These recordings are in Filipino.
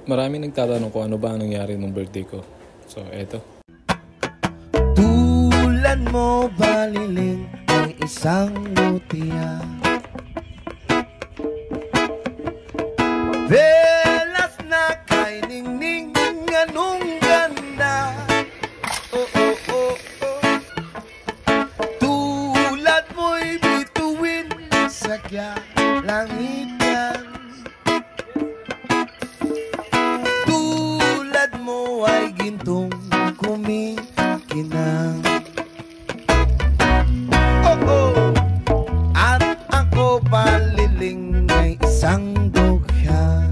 Maraming nagtatanong kung ano ba ang nangyari nung birthday ko. So, eto. Tulad mo baliling ay isang mutya, velas na kay ningning anong ganda. Oh, oh, oh, oh. Tulad mo'y bituin sa langit yan. Tulad mo ay gintong kumikinang. Oh, oh. At ako baliling ay isang dukha.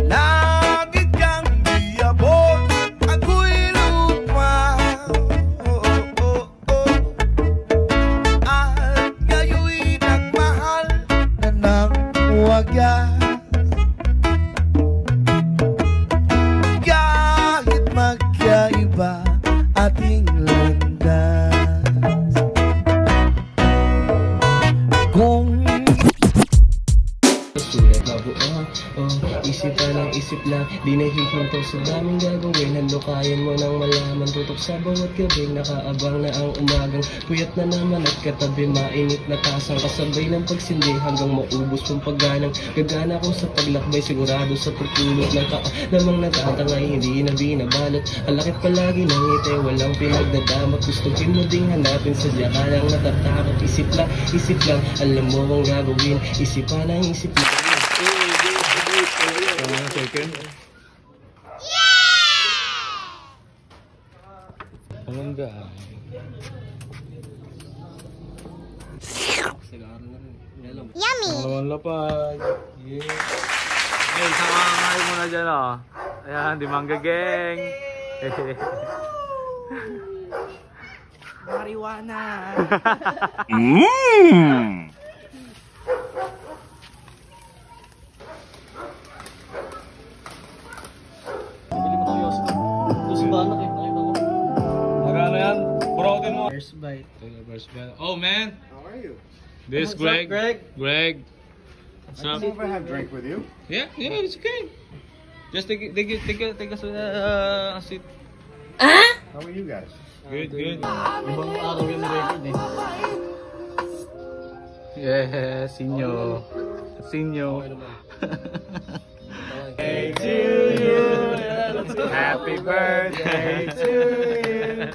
Lagi kang diabot, ako'y lupa. Oh, oh, oh, oh. At ngayo'y nagmahal na ng wagas. Kahit magkaiba ating landas, kung sulat mabuo, isip pa ng isip lang, di nahihinto sa daming gagawin. Handukayan mo nang malaman, tutok sa bawat gabi, nakaabang na ang umagang puyat na naman at katabi, mainit na tasang kasabay ng pagsindi hanggang maubos kong pagganang gagana ko sa paglakbay, sigurado sa pagtulog ng lamang natatangay, hindi na binabalot. Alakit palagi ng ngiti, walang pinagdadamat, gustuhin mo ding hanapin, sadya ka lang natatakot. Isip lang, alam mo ang gagawin, isip pa ng isip lang. Yummy! Ang lapad. Yeah. Hey, sama mo na dyan, oh. Ayan, di Mangga Gang. marijuana. Magkano yan? Broken mo. First bite. Oh, man. How are you? This is Greg. Greg. What's I up? come over and have a drink with you. Yeah, it's okay. Just take a seat. How are you guys? Good. Ibang araw yung record eh. Yeah, sinyo. Hey to you. Happy birthday to you.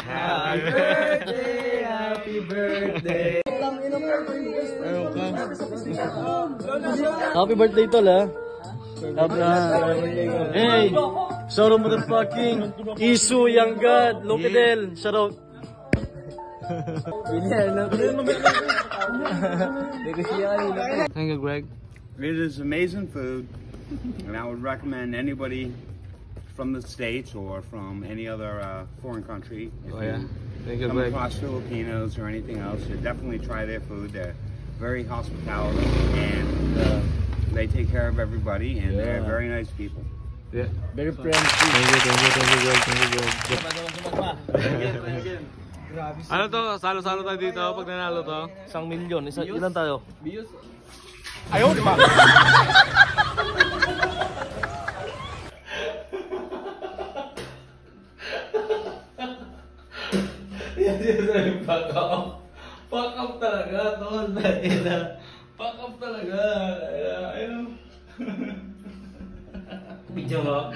Happy birthday. Happy birthday tol ha. Hey, shout out motherfucking Isu Young God, Lokedel, shout out. Thank you, Greg. It is amazing food, and I would recommend anybody from the States or from any other foreign country. If Oh yeah. Thank you, come Greg. across Filipinos or anything else, you definitely try their food. They're very hospitable, and they take care of everybody, and they're very nice people. Yeah. Very friendly. Thank you, Greg. Ano to? Salo-salo tayo dito pag nanalo to? 1 milyon. Ilan tayo? Ayaw, di ba? Fuck up talaga, tol. Fuck up talaga. Ayun. Video mo?